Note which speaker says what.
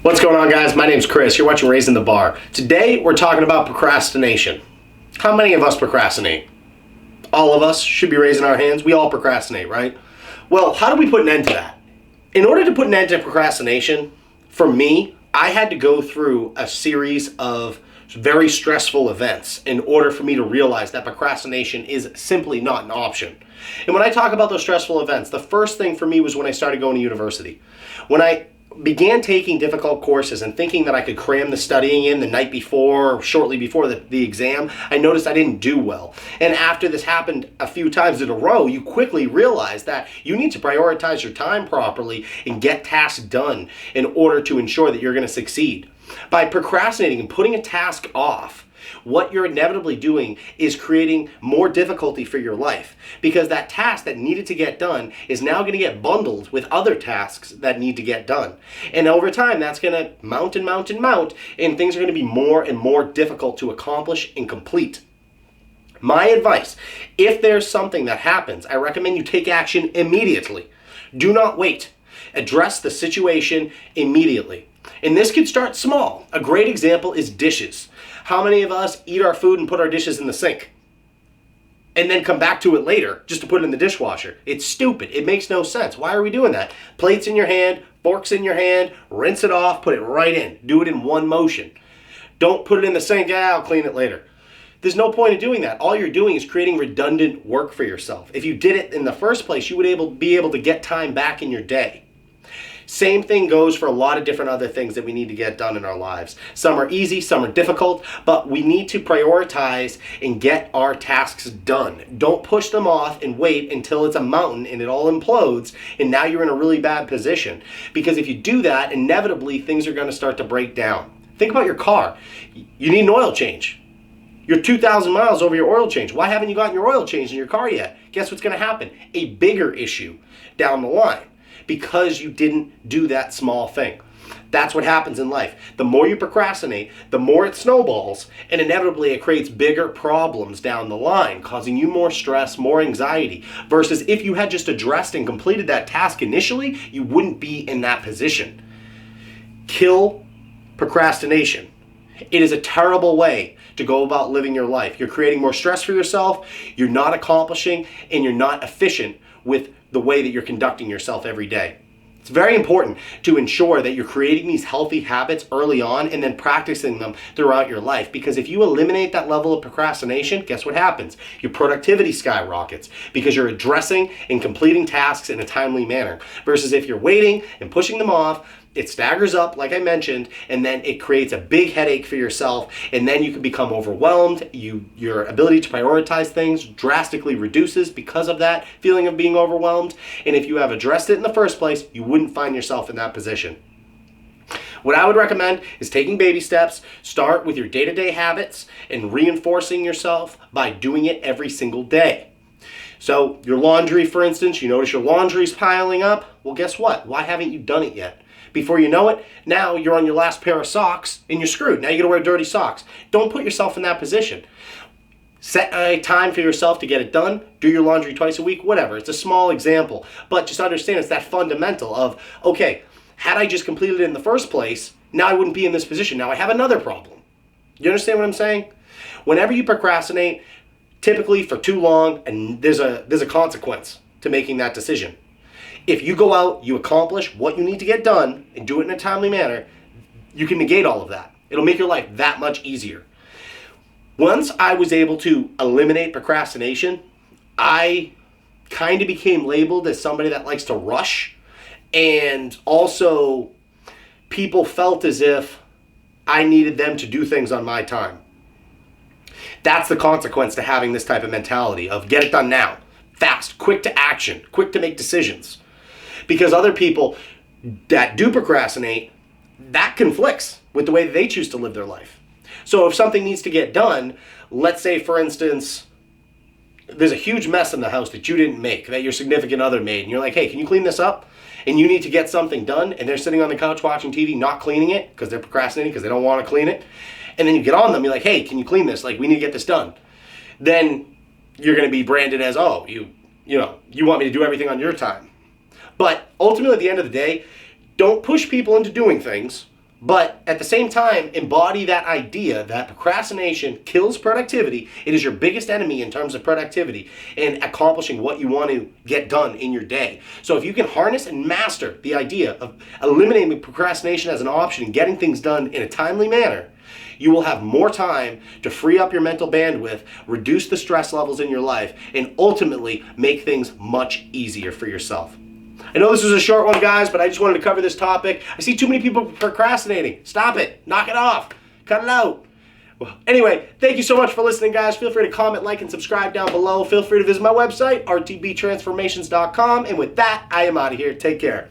Speaker 1: What's going on, guys? My name's Chris. You're watching Raising the Bar. Today we're talking about procrastination. How many of us procrastinate? All of us should be raising our hands. We all procrastinate, right? Well, how do we put an end to that? In order to put an end to procrastination, for me, I had to go through a series of very stressful events in order for me to realize that procrastination is simply not an option. And when I talk about those stressful events, the first thing for me was when I started going to university. When I began taking difficult courses and thinking that I could cram the studying in the night before or shortly before the exam, I noticed I didn't do well. And after this happened a few times in a row, you quickly realize that you need to prioritize your time properly and get tasks done in order to ensure that you're going to succeed. By procrastinating and putting a task off, what you're inevitably doing is creating more difficulty for your life, because that task that needed to get done is now going to get bundled with other tasks that need to get done. And over time, that's going to mount and mount and mount, and things are going to be more and more difficult to accomplish and complete. My advice, if there's something that happens, I recommend you take action immediately. Do not wait. Address the situation immediately. And this could start small. A great example is dishes. How many of us eat our food and put our dishes in the sink and then come back to it later just to put it in the dishwasher? It's stupid. It makes no sense. Why are we doing that? Plates in your hand, forks in your hand, rinse it off, put it right in. Do it in one motion. Don't put it in the sink, I'll clean it later. There's no point in doing that. All you're doing is creating redundant work for yourself. If you did it in the first place, you would be able to get time back in your day. Same thing goes for a lot of different other things that we need to get done in our lives. Some are easy, some are difficult, but we need to prioritize and get our tasks done. Don't push them off and wait until it's a mountain and it all implodes and now you're in a really bad position. Because if you do that, inevitably things are going to start to break down. Think about your car. You need an oil change. You're 2,000 miles over your oil change. Why haven't you gotten your oil changed in your car yet? Guess what's going to happen? A bigger issue down the line, because you didn't do that small thing. That's what happens in life. The more you procrastinate, the more it snowballs, and inevitably it creates bigger problems down the line, causing you more stress, more anxiety, versus if you had just addressed and completed that task initially, you wouldn't be in that position. Kill procrastination. It is a terrible way to go about living your life. You're creating more stress for yourself, you're not accomplishing, and you're not efficient with the way that you're conducting yourself every day. It's very important to ensure that you're creating these healthy habits early on and then practicing them throughout your life. Because if you eliminate that level of procrastination, guess what happens? Your productivity skyrockets because you're addressing and completing tasks in a timely manner. Versus if you're waiting and pushing them off, it staggers up, like I mentioned, and then it creates a big headache for yourself, and then you can become overwhelmed. Your ability to prioritize things drastically reduces because of that feeling of being overwhelmed. And if you have addressed it in the first place, you wouldn't find yourself in that position. What I would recommend is taking baby steps. Start with your day-to-day habits and reinforcing yourself by doing it every single day. So your laundry, for instance, you notice your laundry's piling up. Well, guess what? Why haven't you done it yet? Before you know it, now you're on your last pair of socks and you're screwed. Now you gotta wear dirty socks. Don't put yourself in that position. Set a time for yourself to get it done. Do your laundry twice a week, whatever. It's a small example, but just understand it's that fundamental of, okay, had I just completed it in the first place, now I wouldn't be in this position. Now I have another problem. You understand what I'm saying? Whenever you procrastinate, typically for too long, and there's a consequence to making that decision. If you go out, you accomplish what you need to get done and do it in a timely manner, you can negate all of that. It'll make your life that much easier. Once I was able to eliminate procrastination, I kind of became labeled as somebody that likes to rush, and also people felt as if I needed them to do things on my time. That's the consequence to having this type of mentality of get it done now, fast, quick to action, quick to make decisions. Because other people that do procrastinate, that conflicts with the way that they choose to live their life. So if something needs to get done, let's say, for instance, there's a huge mess in the house that you didn't make, that your significant other made, and you're like, hey, can you clean this up? And you need to get something done, and they're sitting on the couch watching TV, not cleaning it, because they're procrastinating, because they don't want to clean it. And then you get on them, you're like, hey, can you clean this? Like, we need to get this done. Then you're going to be branded as, oh, you want me to do everything on your time. But ultimately, at the end of the day, don't push people into doing things, But at the same time, embody that idea that procrastination kills productivity. It is your biggest enemy in terms of productivity and accomplishing what you want to get done in your day. So if you can harness and master the idea of eliminating procrastination as an option and getting things done in a timely manner, you will have more time to free up your mental bandwidth, reduce the stress levels in your life, and ultimately make things much easier for yourself. I know this was a short one, guys, but I just wanted to cover this topic. I see too many people procrastinating. Stop it. Knock it off. Cut it out. Well, anyway, thank you so much for listening, guys. Feel free to comment, like, and subscribe down below. Feel free to visit my website, RTBTransformations.com. And with that, I am out of here. Take care.